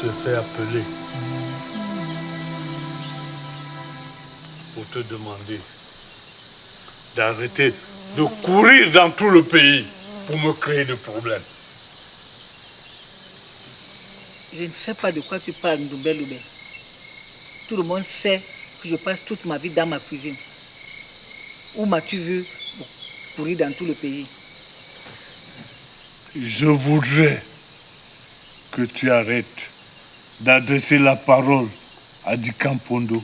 te fais appeler pour te demander d'arrêter de courir dans tout le pays pour me créer des problèmes. Je ne sais pas de quoi tu parles, Ndoumbe Loubé. Tout le monde sait que je passe toute ma vie dans ma cuisine. Où m'as-tu vu courir dans tout le pays? Je voudrais que tu arrêtes d'adresser la parole à Dikam Pondo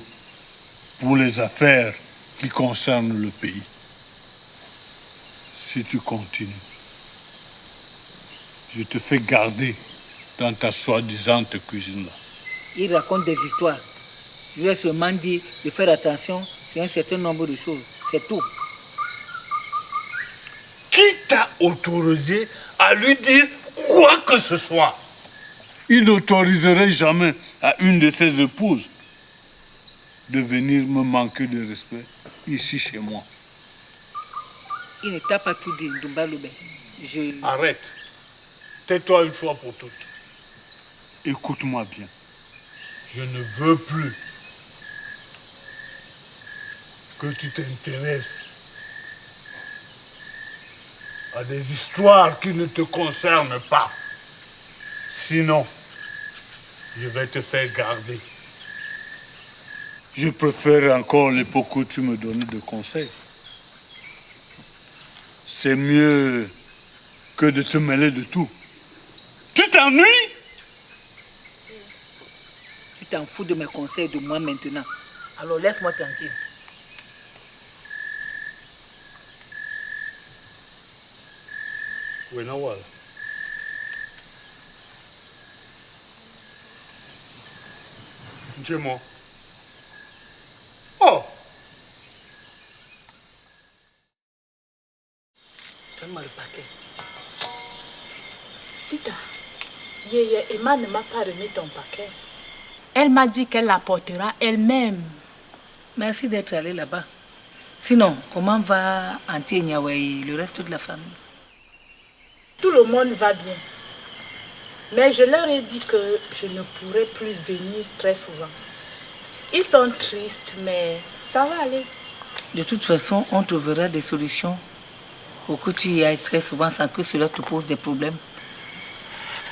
pour les affaires qui concernent le pays. Si tu continues, je te fais garder dans ta soi-disant cuisine-là. Il raconte des histoires. Je lui ai seulement dit de faire attention sur un certain nombre de choses. C'est tout. Qui t'a autorisé à lui dire quoi que ce soit? Il n'autoriserait jamais à une de ses épouses de venir me manquer de respect ici chez moi. Il ne t'a pas tout dit, Ndoumbe Loubé. Arrête. Tais-toi une fois pour toutes. Écoute-moi bien. Je ne veux plus que tu t'intéresses à des histoires qui ne te concernent pas. Sinon, je vais te faire garder. Je préfère encore l'époque où tu me donnais des conseils. C'est mieux que de te mêler de tout. Tu t'ennuies? Tu t'en fous de mes conseils de moi maintenant. Alors laisse-moi tranquille. Wenawala. Dis-moi. Oh! Donne-moi le paquet. Sita, Emma ne m'a pas remis ton paquet. Elle m'a dit qu'elle l'apportera elle-même. Merci d'être allé là-bas. Sinon, comment va Auntie Nyawa et le reste de la famille? Tout le monde va bien. Mais je leur ai dit que je ne pourrai plus venir très souvent. Ils sont tristes, mais ça va aller. De toute façon, on trouvera des solutions pour que tu y ailles très souvent sans que cela te pose des problèmes.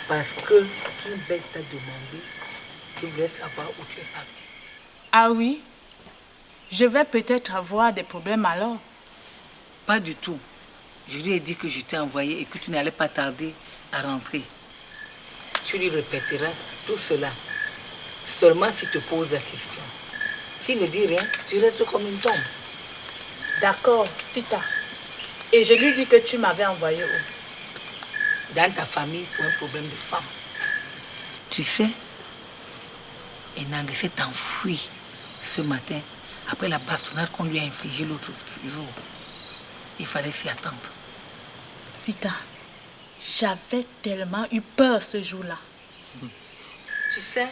Parce que Kimbel t'a demandé, je voulais savoir où tu es parti. Ah oui? Je vais peut-être avoir des problèmes alors. Pas du tout. Je lui ai dit que je t'ai envoyé et que tu n'allais pas tarder à rentrer. Tu lui répéteras tout cela. Seulement s'il te pose la question. S'il ne dit rien, tu restes comme une tombe. D'accord, Sita. Et je lui dis que tu m'avais envoyé où? Dans ta famille pour un problème de femme. Tu sais, Enang s'est enfui ce matin après la bastonnade qu'on lui a infligée l'autre jour. Il fallait s'y attendre. Sita, j'avais tellement eu peur ce jour-là. Tu sais,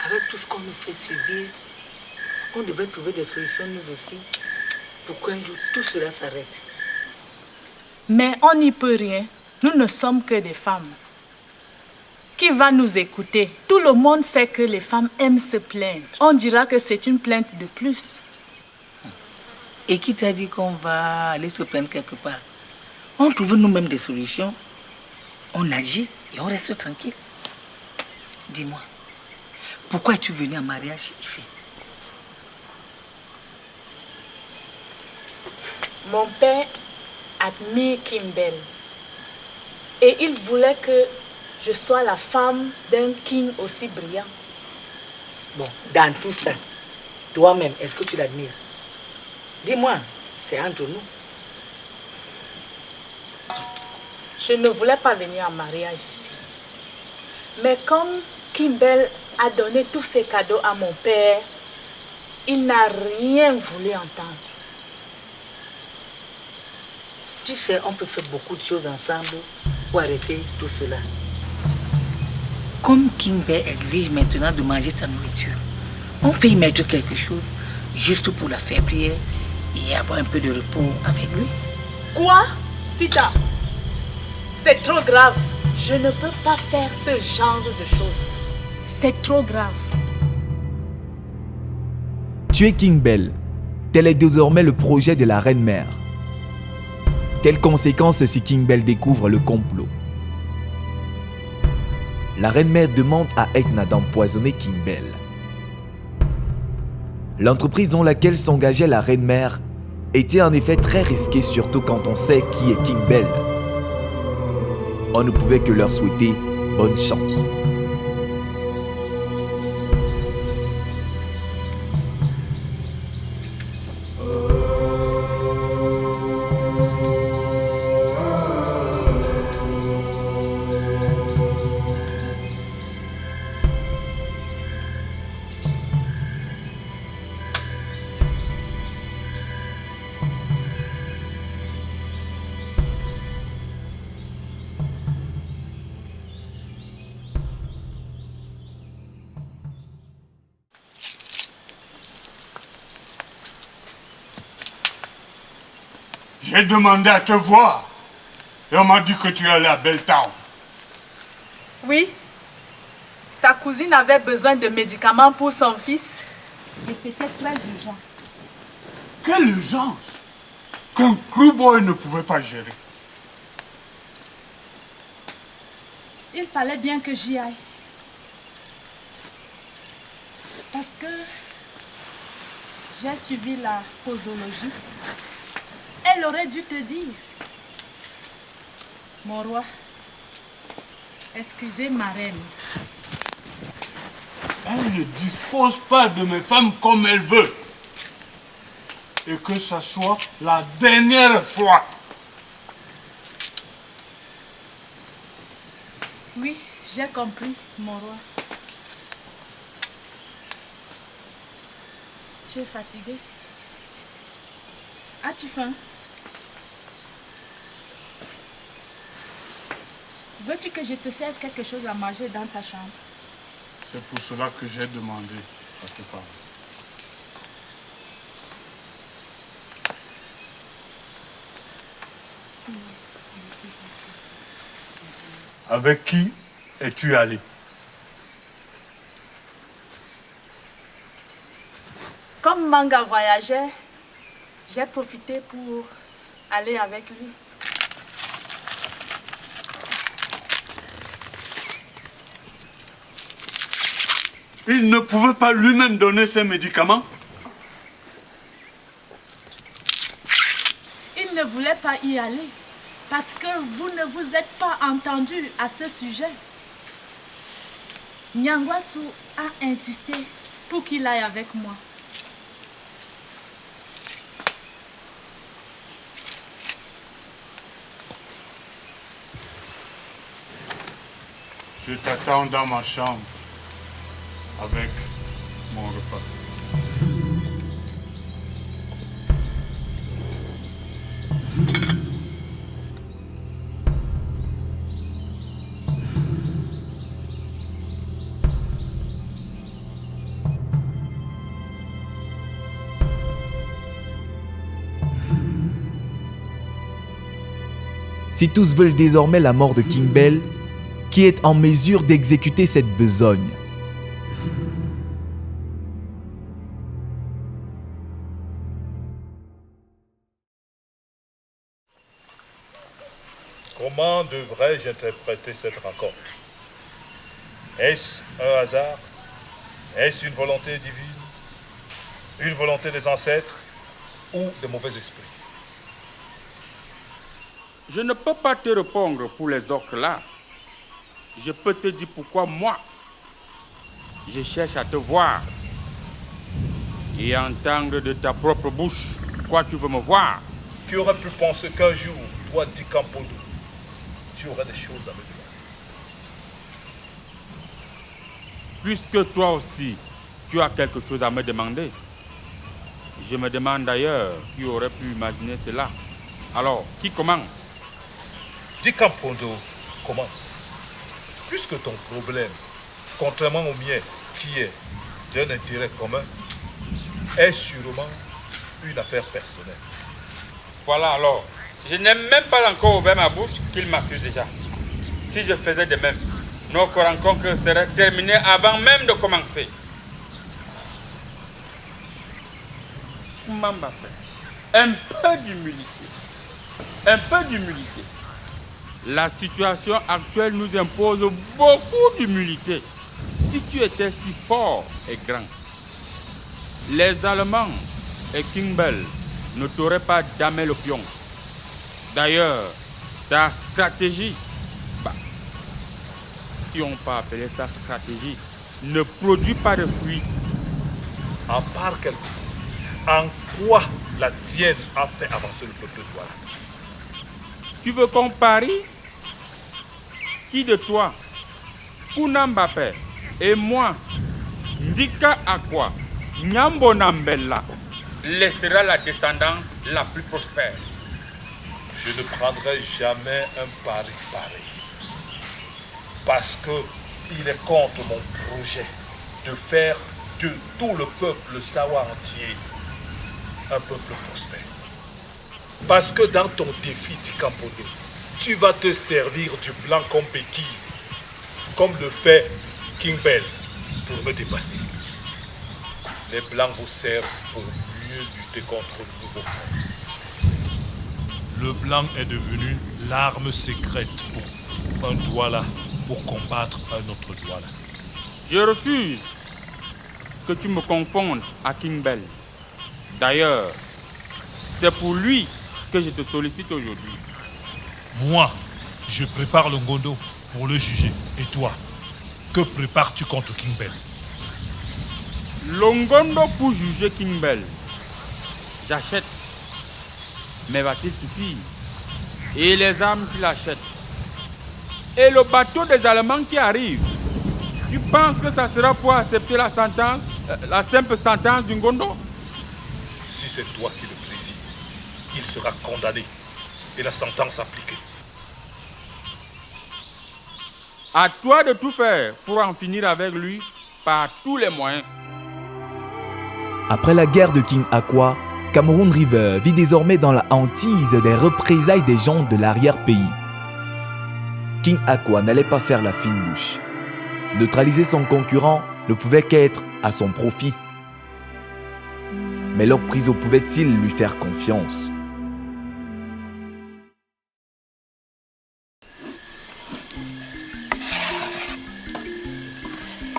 avec tout ce qu'on nous fait subir, on devait trouver des solutions nous aussi pour qu'un jour tout cela s'arrête. Mais on n'y peut rien. Nous ne sommes que des femmes. Qui va nous écouter? Tout le monde sait que les femmes aiment se plaindre. On dira que c'est une plainte de plus. Et qui t'a dit qu'on va aller se plaindre quelque part? On trouve nous-mêmes des solutions. On agit et on reste tranquille. Dis-moi, pourquoi es-tu venu en mariage ici? Mon père admire Kimbel. Et il voulait que je sois la femme d'un king aussi brillant. Bon, dans tout ça, toi-même, est-ce que tu l'admires? Dis-moi, c'est entre nous. Je ne voulais pas venir en mariage ici. Mais comme Kimbel a donné tous ses cadeaux à mon père, il n'a rien voulu entendre. Tu sais, on peut faire beaucoup de choses ensemble pour arrêter tout cela. Comme Kimbel exige maintenant de manger ta nourriture, on peut y mettre quelque chose juste pour la faire prière et avoir un peu de repos avec lui. Quoi? Sita, c'est trop grave. Je ne peux pas faire ce genre de choses. C'est trop grave. Tuer King Bell, tel est désormais le projet de la reine-mère. Quelles conséquences si King Bell découvre le complot? La reine-mère demande à Edna d'empoisonner King Bell. L'entreprise dans laquelle s'engageait la reine-mère était en effet très risquée, surtout quand on sait qui est King Bell. On ne pouvait que leur souhaiter bonne chance. J'ai demandé à te voir et on m'a dit que tu allais à Belltown. Oui. Sa cousine avait besoin de médicaments pour son fils. Et c'était très urgent. Quelle urgence qu'un crewboy ne pouvait pas gérer. Il fallait bien que j'y aille. Parce que j'ai suivi la posologie. Elle aurait dû te dire. Mon roi, excusez ma reine. Elle ne dispose pas de mes femmes comme elle veut. Et que ce soit la dernière fois. Oui, j'ai compris, mon roi. Tu es fatigué? As-tu faim? Veux-tu que je te serve quelque chose à manger dans ta chambre? C'est pour cela que j'ai demandé à te parler. Avec qui es-tu allé? Comme Manga voyageait, j'ai profité pour aller avec lui. Il ne pouvait pas lui-même donner ses médicaments? Il ne voulait pas y aller parce que vous ne vous êtes pas entendu à ce sujet. Nyangwasu a insisté pour qu'il aille avec moi. Je t'attends dans ma chambre avec mon repas. Si tous veulent désormais la mort de King Bell, qui est en mesure d'exécuter cette besogne? Comment devrais-je interpréter cette rencontre? Est-ce un hasard? Est-ce une volonté divine? Une volonté des ancêtres? Ou de mauvais esprits? Je ne peux pas te répondre pour les orques là. Je peux te dire pourquoi moi, je cherche à te voir et entendre de ta propre bouche quoi tu veux me voir. Qui aurait pu penser qu'un jour, toi, Dicampondo, tu aurais des choses à me dire? Puisque toi aussi, tu as quelque chose à me demander, je me demande d'ailleurs qui aurait pu imaginer cela. Alors, qui commence? Dicampondo commence. Puisque ton problème, contrairement au mien, qui est d'un intérêt commun, est sûrement une affaire personnelle. Voilà alors. Je n'ai même pas encore ouvert ma bouche qu'il m'accuse déjà. Si je faisais de même, notre rencontre serait terminée avant même de commencer. Mbappé, un peu d'humilité. Un peu d'humilité. La situation actuelle nous impose beaucoup d'humilité. Si tu étais si fort et grand, les Allemands et King Bell ne t'auraient pas damé le pion. D'ailleurs, ta stratégie, si on peut appeler ça stratégie, ne produit pas de fruits. En part quelque en quoi la tienne a fait avancer le peuple de Douala? Tu veux qu'on parie? Qui de toi, Kuna Mbappé et moi, Ndika Akwa, Nyambo Nambella, laissera la descendance la plus prospère? Je ne prendrai jamais un pari pareil. Parce qu'il est contre mon projet de faire de tout le peuple sawa entier un peuple prospère. Parce que dans ton défi d'Ikampodo, tu vas te servir du blanc comme béquille, comme le fait King Bell pour me dépasser. Les blancs vous servent pour mieux lutter contre le nouveau front. Le blanc est devenu l'arme secrète pour un Douala, pour combattre un autre Douala. Je refuse que tu me confondes à King Bell. D'ailleurs, c'est pour lui que je te sollicite aujourd'hui. Moi, je prépare le Ngondo pour le juger. Et toi, que prépares-tu contre King Bell? Longondo pour juger King Bell. J'achète. Mais va-t-il suffire? Et les armes qu'il achète? Et le bateau des Allemands qui arrive? Tu penses que ça sera pour accepter la sentence, la simple sentence du Ngondo? Si c'est toi qui le préside, il sera condamné et la sentence appliquée. À toi de tout faire pour en finir avec lui par tous les moyens. Après la guerre de King Akwa, Cameroon River vit désormais dans la hantise des représailles des gens de l'arrière-pays. King Akwa n'allait pas faire la fine bouche. Neutraliser son concurrent ne pouvait qu'être à son profit. Mais Lord Priso pouvait-il lui faire confiance?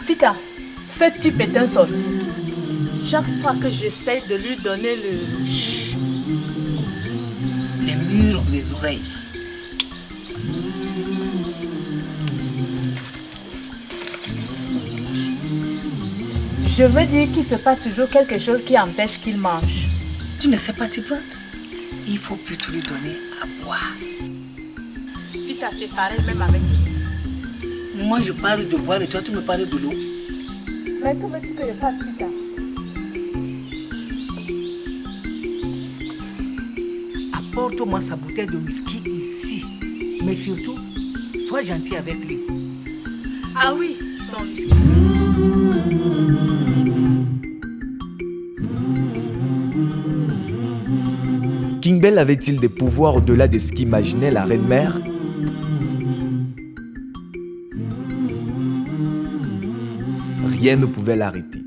Sita, ce type est un sorcier. Chaque fois que j'essaie de lui donner le... Chut. Les murs des oreilles. Je veux dire qu'il se passe toujours quelque chose qui empêche qu'il mange. Tu ne sais pas t'y prendre. Il faut plutôt lui donner à boire. Sita, c'est pareil même avec lui. Moi, je parle de boire et toi, tu me parles de l'eau. Mais que veux-tu que je fasse, Sita? Apporte-moi sa bouteille de whisky ici. Mais surtout, sois gentil avec lui. Ah oui, son whisky. King Bell avait-il des pouvoirs au-delà de ce qu'imaginait la reine-mère? Rien ne pouvait l'arrêter.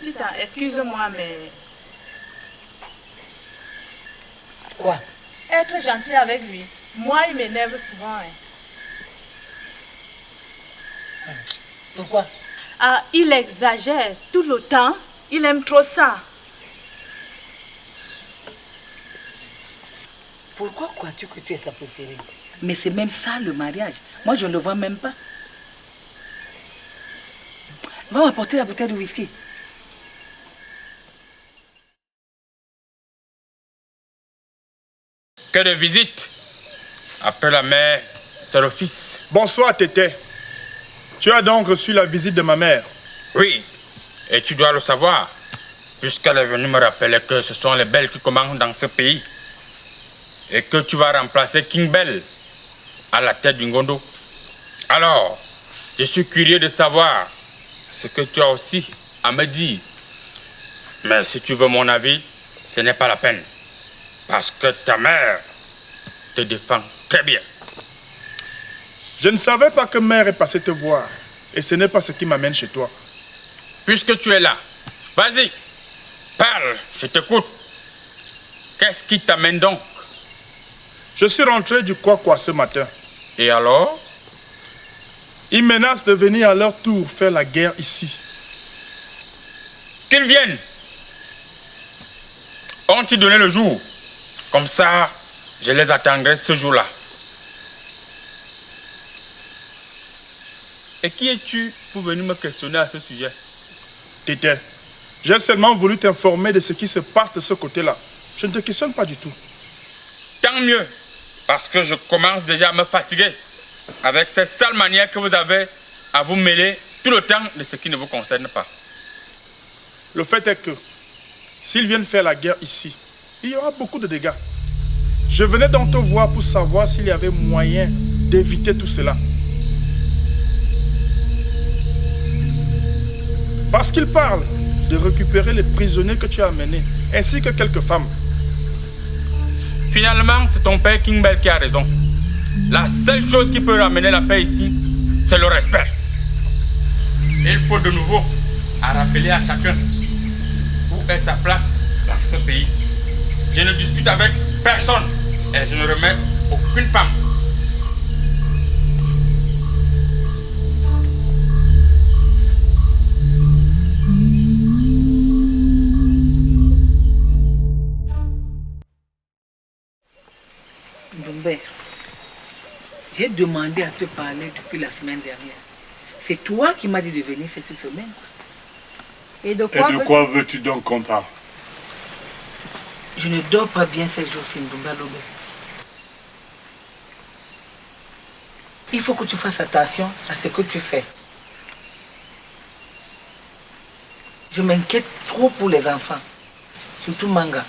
Sita, excuse-moi, mais... Quoi? Être gentil avec lui, moi, il m'énerve souvent. Pourquoi? Ah, il exagère tout le temps. Il aime trop ça. Pourquoi crois-tu que tu es sa préférée? Mais c'est même ça le mariage. Moi, je ne le vois même pas. Va m'apporter la bouteille de whisky. Que de visite. Après la mère, c'est le fils. Bonsoir, Tété. Tu as donc reçu la visite de ma mère? Oui, et tu dois le savoir, puisqu'elle est venue me rappeler que ce sont les Belles qui commandent dans ce pays. Et que tu vas remplacer King Bell à la tête du Ngondo. Alors, je suis curieux de savoir ce que tu as aussi à me dire. Mais si tu veux mon avis, ce n'est pas la peine. Parce que ta mère te défend très bien. Je ne savais pas que mère est passée te voir. Et ce n'est pas ce qui m'amène chez toi. Puisque tu es là, vas-y, parle, je t'écoute. Qu'est-ce qui t'amène donc? Je suis rentré du Kwakwa ce matin. Et alors? Ils menacent de venir à leur tour faire la guerre ici. Qu'ils viennent. Ont-ils donné le jour? Comme ça, je les attendrai ce jour-là. Et qui es-tu pour venir me questionner à ce sujet? Tété, j'ai seulement voulu t'informer de ce qui se passe de ce côté-là. Je ne te questionne pas du tout. Tant mieux, parce que je commence déjà à me fatiguer avec ces sales manières que vous avez à vous mêler tout le temps de ce qui ne vous concerne pas. Le fait est que, s'ils viennent faire la guerre ici, il y aura beaucoup de dégâts. Je venais donc te voir pour savoir s'il y avait moyen d'éviter tout cela. Parce qu'ils parlent de récupérer les prisonniers que tu as amenés, ainsi que quelques femmes. Finalement, c'est ton père King Bell qui a raison. La seule chose qui peut ramener la paix ici, c'est le respect. Il faut de nouveau rappeler à chacun où est sa place dans ce pays. Je ne discute avec personne et je ne remets aucune femme. Ndombé, j'ai demandé à te parler depuis la semaine dernière. C'est toi qui m'as dit de venir cette semaine. Et de Et de quoi veux-tu donc qu'on parle? Je ne dors pas bien ces jours-ci, Ndombé Lobé. Il faut que tu fasses attention à ce que tu fais. Je m'inquiète trop pour les enfants, surtout Manga.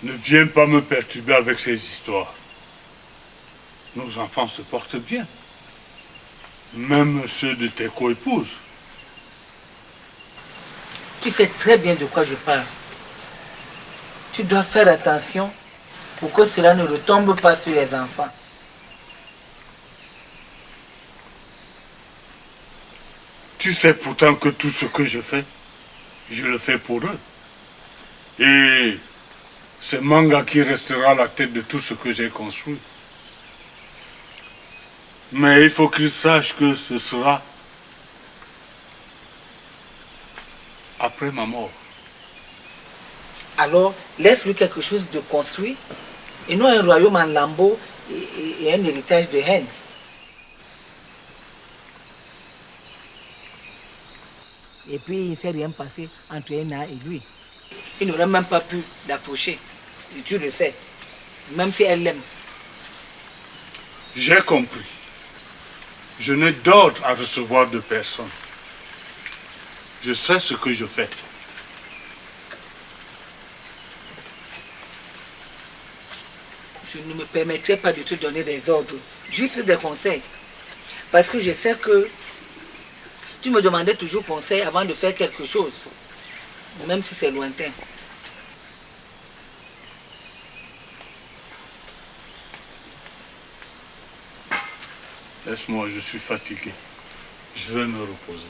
Ne viens pas me perturber avec ces histoires. Nos enfants se portent bien. Même ceux de tes co-épouses. Tu sais très bien de quoi je parle. Tu dois faire attention pour que cela ne retombe pas sur les enfants. Tu sais pourtant que tout ce que je fais, je le fais pour eux. Et c'est Manga qui restera à la tête de tout ce que j'ai construit. Mais il faut qu'il sache que ce sera après ma mort. Alors, laisse-lui quelque chose de construit et non un royaume en lambeaux et un héritage de haine. Et puis, il ne s'est rien passé entre Ena et lui. Il n'aurait même pas pu l'approcher. Et tu le sais. Même si elle l'aime. J'ai compris. Je n'ai d'ordre à recevoir de personne. Je sais ce que je fais. Je ne me permettrai pas de te donner des ordres, juste des conseils. Parce que je sais que tu me demandais toujours conseil avant de faire quelque chose, même si c'est lointain. Laisse-moi, je suis fatigué. Je vais me reposer.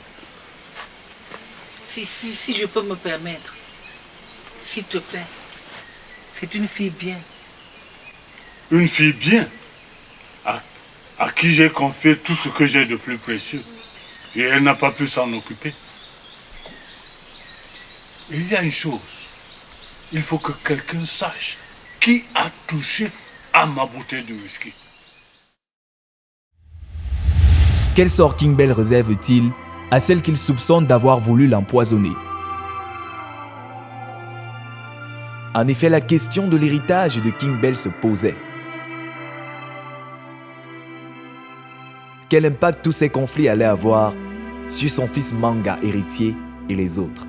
Si je peux me permettre, s'il te plaît, c'est une fille bien. Une fille bien, à qui j'ai confié tout ce que j'ai de plus précieux. Et elle n'a pas pu s'en occuper. Il y a une chose. Il faut que quelqu'un sache qui a touché à ma bouteille de whisky. Quel sort King Bell réserve-t-il à celle qu'il soupçonne d'avoir voulu l'empoisonner? En effet, la question de l'héritage de King Bell se posait. Quel impact tous ces conflits allaient avoir sur son fils Manga héritier et les autres?